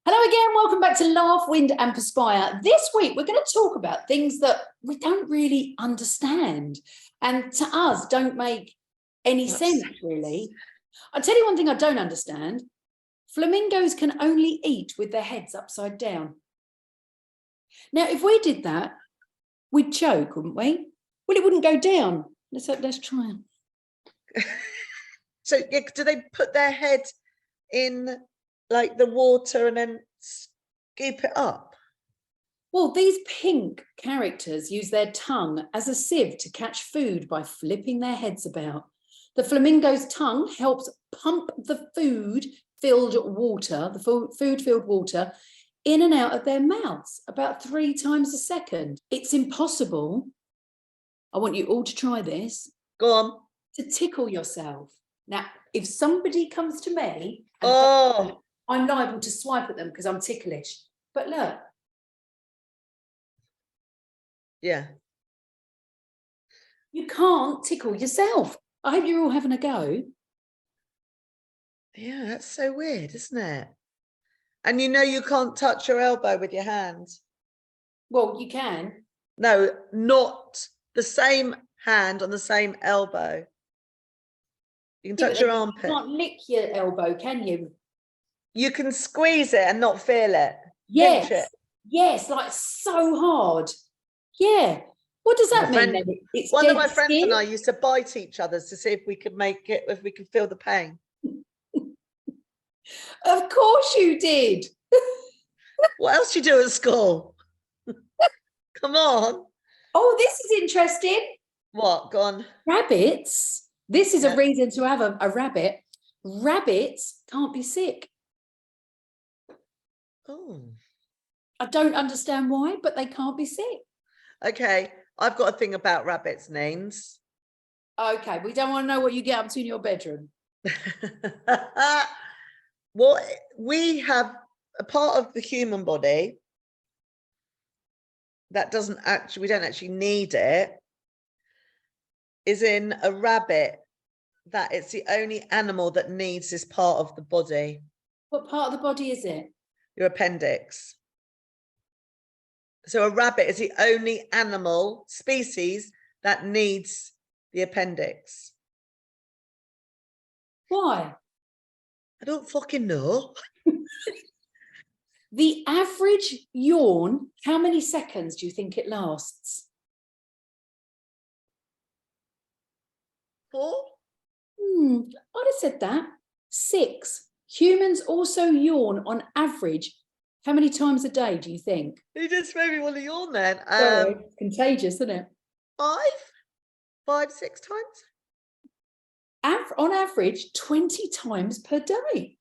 Hello again, welcome back to Laugh, Wind and Perspire. This week we're going to talk about things that we don't really understand and to us don't make any sense really. I'll tell you one thing I don't understand. Flamingos can only eat with their heads upside down. Now, if we did that, we'd choke, wouldn't we? Well, it wouldn't go down. Let's try. So do they put their head in like the water and then scoop it up? Well, these pink characters use their tongue as a sieve to catch food by flipping their heads about. The flamingo's tongue helps pump the food-filled water in and out of their mouths about 3 times a second. It's impossible. I want you all to try this. Go on. To tickle yourself. Now, if somebody comes to me and I'm liable to swipe at them because I'm ticklish. But look. Yeah. You can't tickle yourself. I hope you're all having a go. Yeah, that's so weird, isn't it? And you know you can't touch your elbow with your hand. Well, you can. No, not the same hand on the same elbow. You can touch your armpit. You can't lick your elbow, can you? You can squeeze it and not feel it. Yes. Pinch it. Yes, like so hard. Yeah. What does that mean then? It's one of my friends and I used to bite each other to see if we could make it, if we could feel the pain. Of course you did. What else do you do at school? Come on. Oh, this is interesting. What? Go on. Rabbits. This is a reason to have a rabbit. Rabbits can't be sick. Oh. I don't understand why, but they can't be sick. Okay, I've got a thing about rabbits' names. Okay, we don't want to know what you get up to in your bedroom. Well, we have a part of the human body that we don't actually need it, is in a rabbit, that it's the only animal that needs this part of the body. What part of the body is it? Your appendix. So a rabbit is the only animal species that needs the appendix. Why? I don't fucking know. The average yawn, how many seconds do you think it lasts? 4? I'd have said that. 6. Humans also yawn on average. How many times a day do you think? You just made me want to yawn then. Sorry, contagious, isn't it? 5, 6 times? On average, 20 times per day.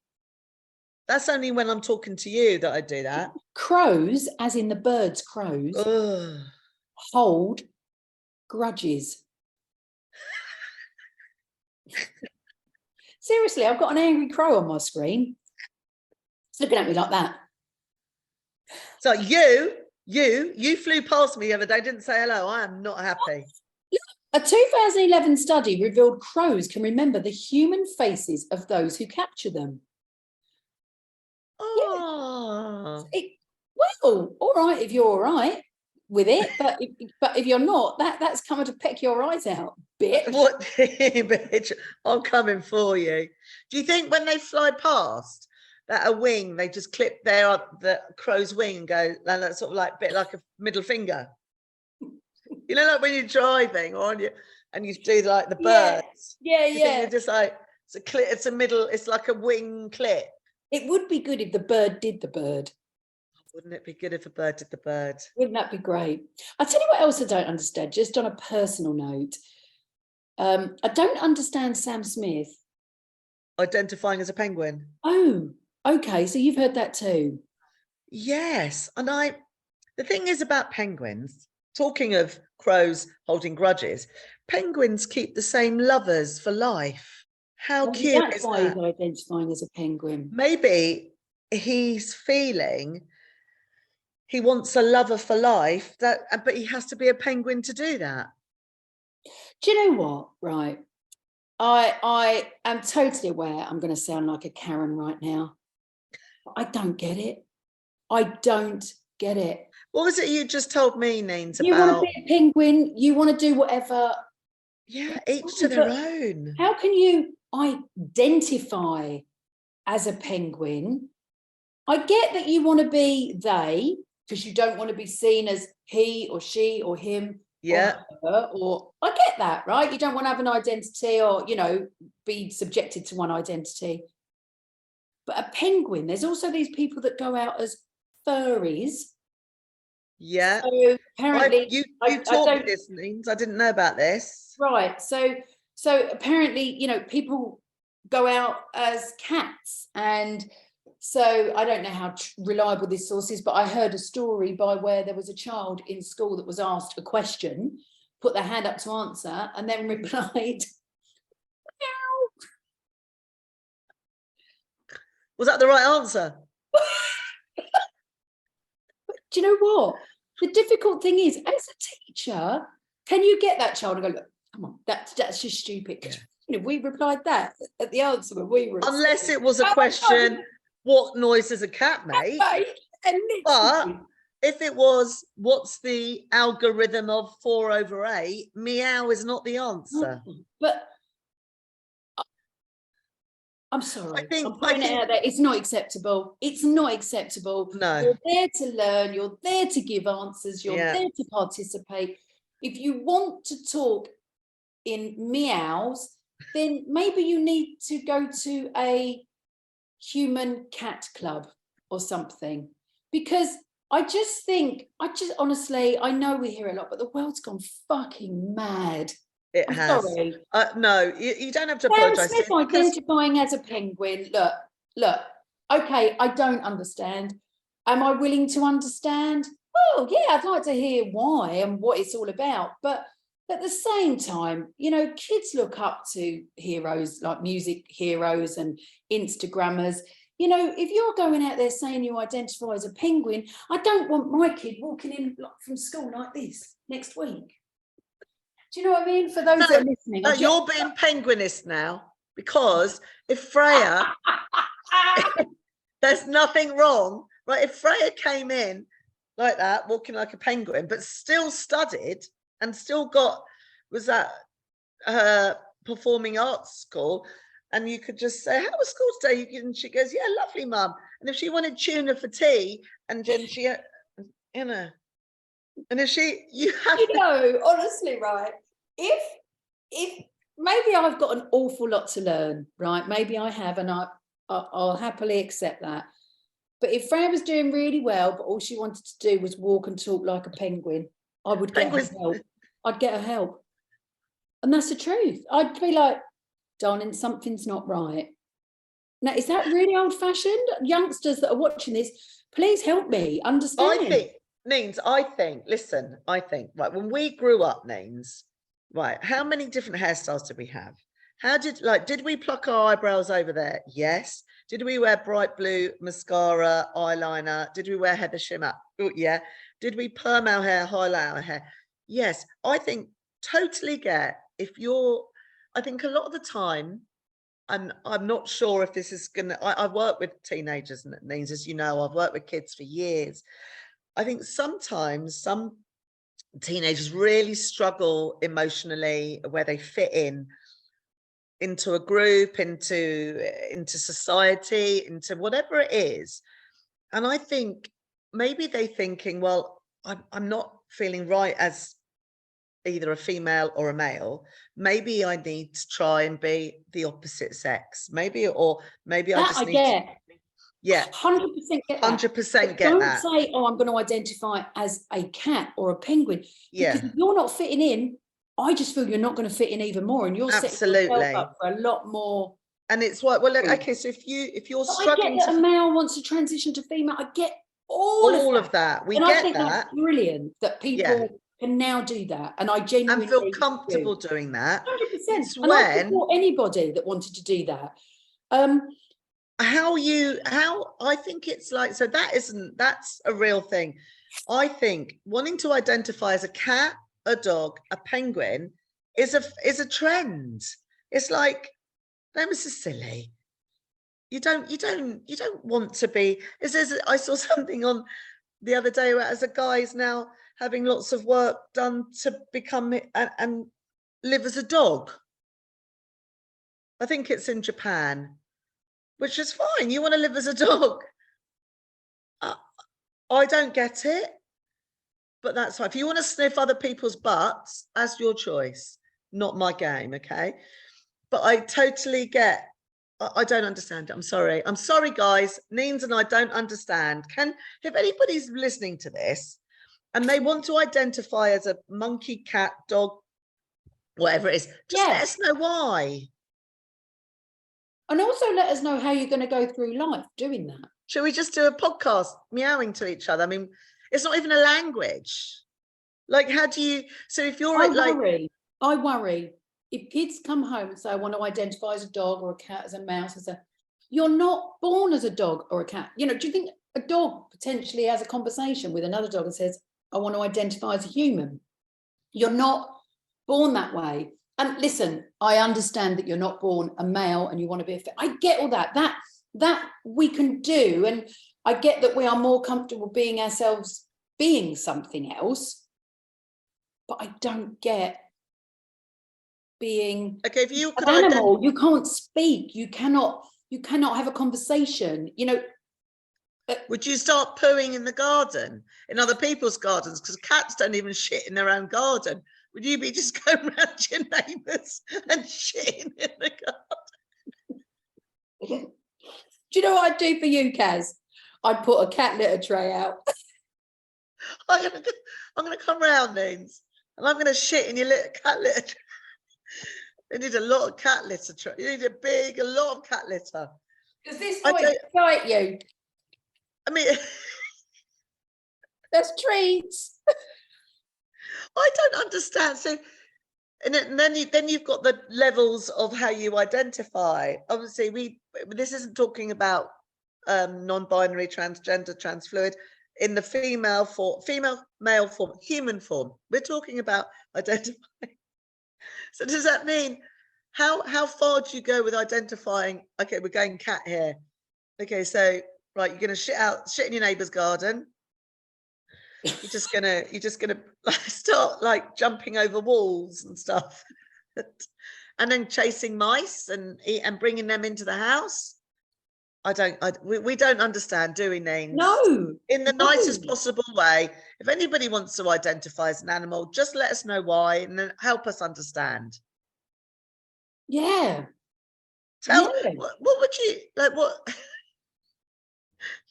That's only when I'm talking to you that I do that. Crows, as in the birds crows, hold grudges. Seriously, I've got an angry crow on my screen. It's looking at me like that. So you flew past me the other day, didn't say hello. I am not happy. A 2011 study revealed crows can remember the human faces of those who capture them. Oh. Yeah. Well, all right if you're all right with it, but if you're not, that's coming to peck your eyes out, bitch. What, bitch? I'm coming for you. Do you think when they fly past that a wing, they just clip the crow's wing and go, and that's sort of like a bit like a middle finger? You know, like when you're driving and you do like the birds. Yeah. You're just like it's like a wing clip. It would be good if the bird did the bird. Wouldn't it be good if a bird did the bird? Wouldn't that be great? I'll tell you what else I don't understand, just on a personal note. I don't understand Sam Smith. Identifying as a penguin. Oh, okay. So you've heard that too. Yes. And the thing is about penguins, talking of crows holding grudges, penguins keep the same lovers for life. How cute that's is why that? he's identifying as a penguin. Maybe he's feeling he wants a lover for life, but he has to be a penguin to do that. Do you know what? Right. I am totally aware I'm going to sound like a Karen right now. I don't get it. I don't get it. What was it you just told me, Neens, You want to about? be a penguin, you want to do whatever. Yeah, each to their own. How can you identify as a penguin? I get that you want to be they, because you don't want to be seen as he or she or him. Yeah. Or her, or I get that, right? You don't want to have an identity or, you know, be subjected to one identity. But a penguin, there's also these people that go out as furries. Yeah. So apparently, you taught me this, Neens. I didn't know about this. Right. So apparently, you know, people go out as cats, and so I don't know how reliable this source is, but I heard a story by where there was a child in school that was asked a question, put their hand up to answer, and then replied, meow. Was that the right answer? Do you know what? The difficult thing is, as a teacher, can you get that child and go, look, come on, that's just stupid. Yeah. You know, we replied that at the answer when we were. Unless it was a question, what noise does a cat make? But if it was, what's the algorithm of 4/8? Meow is not the answer. But I'm sorry. I'm putting it out there. It's not acceptable. It's not acceptable. No. You're there to learn. You're there to give answers. You're there to participate. If you want to talk in meows, then maybe you need to go to a human cat club or something. Because I just honestly, I know we hear a lot, but the world's gone fucking mad. It has. Sorry. No, you don't have to apologise. Smith identifying as a penguin. Look. Okay, I don't understand. Am I willing to understand? Well, yeah, I'd like to hear why and what it's all about. But at the same time, you know, kids look up to heroes like music heroes and Instagrammers. You know, if you're going out there saying you identify as a penguin, I don't want my kid walking in from school like this next week. Do you know what I mean? For those that are listening. No, you're being penguinist now, because if Freya, there's nothing wrong, right? If Freya came in like that, walking like a penguin, but still studied and still was at her performing arts school, and you could just say, how was school today? And she goes, yeah, lovely, mum. And if she wanted tuna for tea, and then she, you know, and if she, you know, honestly, right? If maybe I've got an awful lot to learn, right? Maybe I have, and I'll happily accept that. But if Freya was doing really well, but all she wanted to do was walk and talk like a penguin, I would get her help. I'd get her help. And that's the truth. I'd be like, darling, something's not right. Now, is that really old-fashioned? Youngsters that are watching this, please help me understand. I think, listen, right, when we grew up, Neens, right, how many different hairstyles did we have? Did we pluck our eyebrows over there? Yes. Did we wear bright blue mascara, eyeliner? Did we wear heather shimmer? Oh, yeah. Did we perm our hair, highlight our hair? Yes. I think totally get I think a lot of the time, and I'm not sure if this is I've worked with teenagers, Neens, as you know, I've worked with kids for years. I think sometimes some teenagers really struggle emotionally where they fit into a group, into society, into whatever it is. And I think maybe they're thinking, well, I'm not feeling right as either a female or a male. Maybe I need to try and be the opposite sex. Maybe I just need to. Yeah, 100% get that. 100% get that. Don't say, oh, I'm going to identify as a cat or a penguin. Yeah. Because if you're not fitting in, I just feel you're not going to fit in even more, and you're setting yourself up for a lot more. And it's like, well, look, okay, so if you're struggling, I get that a male wants to transition to female. I get all of that. We get that. That's brilliant that people can now do that, and I genuinely feel comfortable doing that. 100%. And I support anybody that wanted to do that. I think it's like, so that's a real thing. I think wanting to identify as a cat, a dog, a penguin is a trend. It's like, that was so silly. You don't want to be. I saw something on the other day where as a guy is now having lots of work done to become and live as a dog. I think it's in Japan, which is fine. You want to live as a dog. I don't get it, but that's fine. If you want to sniff other people's butts, that's your choice, not my game, okay? But I totally get, I don't understand it. I'm sorry, guys. Neens and I don't understand. If anybody's listening to this and they want to identify as a monkey, cat, dog, whatever it is, just let us know why. And also let us know how you're going to go through life doing that. Should we just do a podcast meowing to each other? I mean, it's not even a language. Like, how do you, so if you're I worry if kids come home and say, I want to identify as a dog or a cat, as a mouse, you're not born as a dog or a cat. You know, do you think a dog potentially has a conversation with another dog and says, I want to identify as a human? You're not born that way. And listen, I understand that you're not born a male and you want to be I get all that we can do. And I get that we are more comfortable being ourselves, being something else. But I don't get being if you could an animal. You can't speak. You cannot have a conversation. You know. Would you start pooing in the garden, in other people's gardens? Because cats don't even shit in their own garden. Would you be just going around your neighbours and shitting in the garden? Do you know what I'd do for you, Cas? I'd put a cat litter tray out. I'm gonna come round, Neens, and I'm gonna shit in your cat litter tray. You need a lot of cat litter tray. You need a lot of cat litter. Does this not excite you? I mean, there's treats. I don't understand. So, and then you've got the levels of how you identify. Obviously, this isn't talking about non-binary, transgender, transfluid. In the female, male form, human form, we're talking about identifying. So does that mean how far do you go with identifying? Okay, we're going cat here. Okay, so right, you're gonna shit in your neighbour's garden. You're just gonna start like jumping over walls and stuff, and then chasing mice and bringing them into the house. We don't understand, do we, Neens? No. In the nicest possible way. If anybody wants to identify as an animal, just let us know why and then help us understand. Yeah. What would you like? What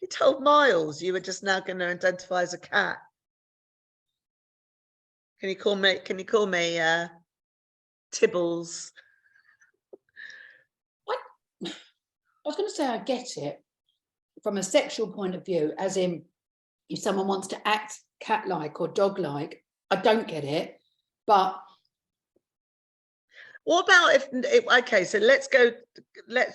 you told Miles you were just now going to identify as a cat? Can you call me Tibbles? I was going to say I get it from a sexual point of view, as in if someone wants to act cat-like or dog-like, I don't get it. But what about if okay, so let's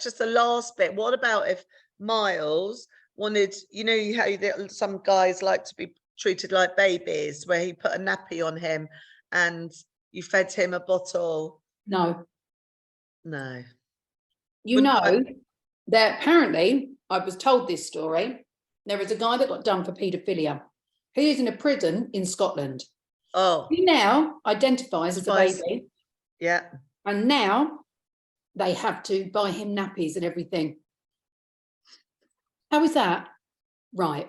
just the last bit. What about if Miles wanted, you know how some guys like to be treated like babies, where he put a nappy on him and you fed him a bottle? No. You Wouldn't know that apparently, I was told this story, there is a guy that got done for paedophilia. He is in a prison in Scotland. Oh. He now identifies as a baby. Yeah. And now they have to buy him nappies and everything. How is that? Right.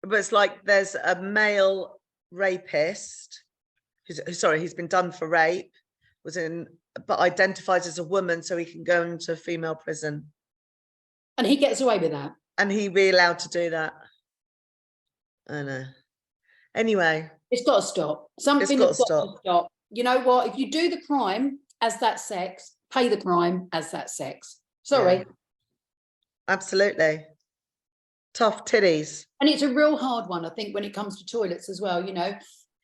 But it's like there's a male rapist he's been done for rape, but identifies as a woman so he can go into a female prison. And he gets away with that. And he be allowed to do that. I know. Anyway. It's got to stop. Something has got to stop. You know what? If you do the crime as that sex, pay the crime as that sex. Sorry. Yeah. Absolutely. Tough titties. And it's a real hard one, I think, when it comes to toilets as well, you know.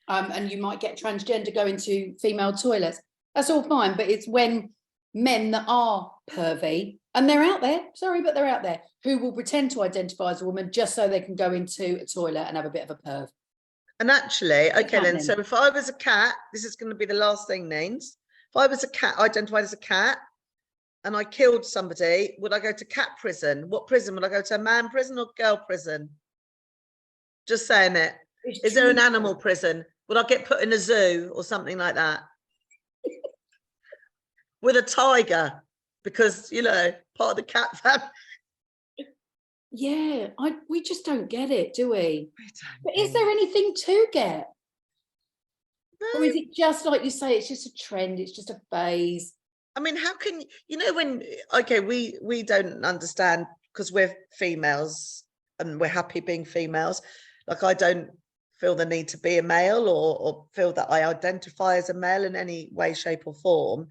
And you might get transgender go into female toilets. That's all fine. But it's when men that are pervy, and they're out there, sorry, but they're out there, who will pretend to identify as a woman just so they can go into a toilet and have a bit of a perv. And actually, okay then, so if I was a cat, this is going to be the last thing, Neens. If I was a cat, identified as a cat, and I killed somebody, would I go to cat prison? What prison? Would I go to a man prison or girl prison? Just saying it. It's Is there an true. animal prison? Would I get put in a zoo or something like that? With a tiger, because, you know, part of the cat family. Yeah, we just don't get it, do we? We don't But get is there anything to get? No. Or is it just like you say, it's just a trend, it's just a phase? I mean, how can you know when? Okay, we don't understand because we're females and we're happy being females. Like I don't feel the need to be a male or feel that I identify as a male in any way, shape, or form.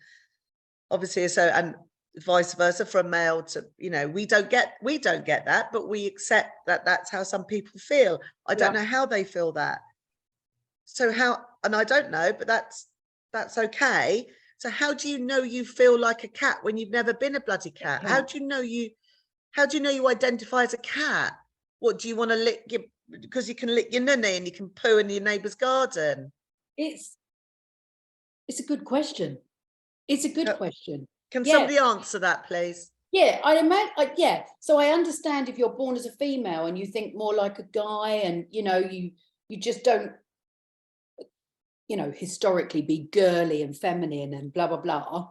Obviously, so and vice versa for a male to, you know, we don't get that, but we accept that that's how some people feel. I don't know how they feel that. So how, and I don't know, but that's okay. So how do you know you feel like a cat when you've never been a bloody cat? Yeah. How do you know you identify as a cat? What do you want to lick your, because you can lick your nunny and you can poo in your neighbour's garden? It's a good question. It's a good question. Can somebody answer that, please? Yeah, I imagine. Yeah, so I understand if you're born as a female and you think more like a guy, and you know, you just don't, you know, historically be girly and feminine and blah blah blah,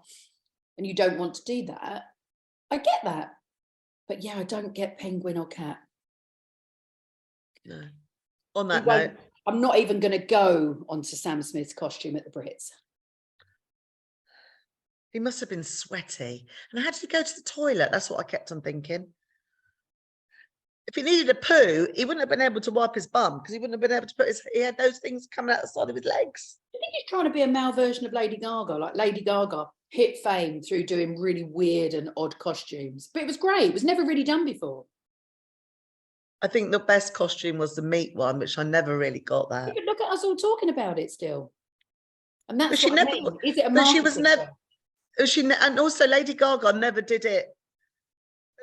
and you don't want to do that. I get that, but yeah, I don't get penguin or cat. No. On that note, I'm not even going to go onto Sam Smith's costume at the Brits. he must have been sweaty. And how did he go to the toilet? That's what I kept on thinking. If he needed a poo, he wouldn't have been able to wipe his bum because he wouldn't have been able to put he had those things coming out the side of his legs. I think he's trying to be a male version of Lady Gaga. Like Lady Gaga hit fame through doing really weird and odd costumes, but it was great. It was never really done before. I think the best costume was the meat one, which I never really got that. But look at us all talking about it still. And that's But what I mean. Is it a but she was marketing never, and also Lady Gaga never did it.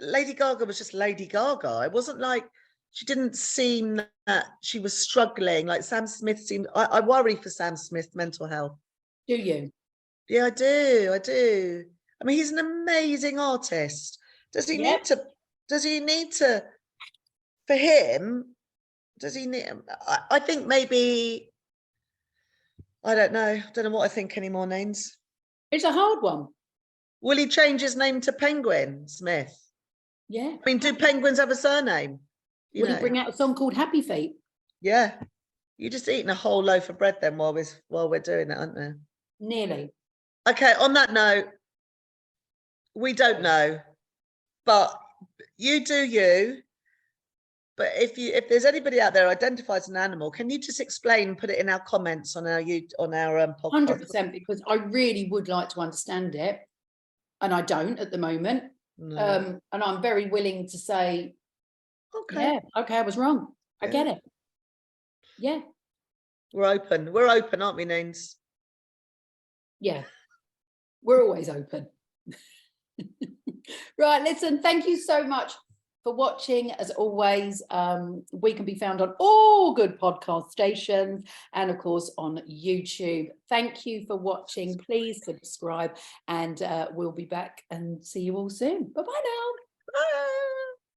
Lady Gaga was just Lady Gaga. It wasn't like, she didn't seem that she was struggling. Like Sam Smith seemed, I worry for Sam Smith's mental health. Do you? Yeah, I do. I mean, he's an amazing artist. Does he need to, for him, does he need, I think maybe, I don't know what I think anymore, Neens. It's a hard one. Will he change his name to Penguin Smith? Yeah. I mean, do penguins have a surname? Will he bring out a song called Happy Feet? Yeah. You're just eating a whole loaf of bread then while we're doing it, aren't we? Nearly. Okay, on that note, we don't know, but you do you. But if there's anybody out there who identifies an animal, can you just explain, put it in our comments on our podcast? 100%, because I really would like to understand it, and I don't at the moment. No. And I'm very willing to say, Okay. yeah, okay, I was wrong. I get it. Yeah. We're open. We're open, aren't we, Neens? Yeah. We're always open. Right, listen, thank you so much for watching. As always, we can be found on all good podcast stations and of course on YouTube. Thank you for watching. Please subscribe, and we'll be back and see you all soon. Bye-bye now. Bye.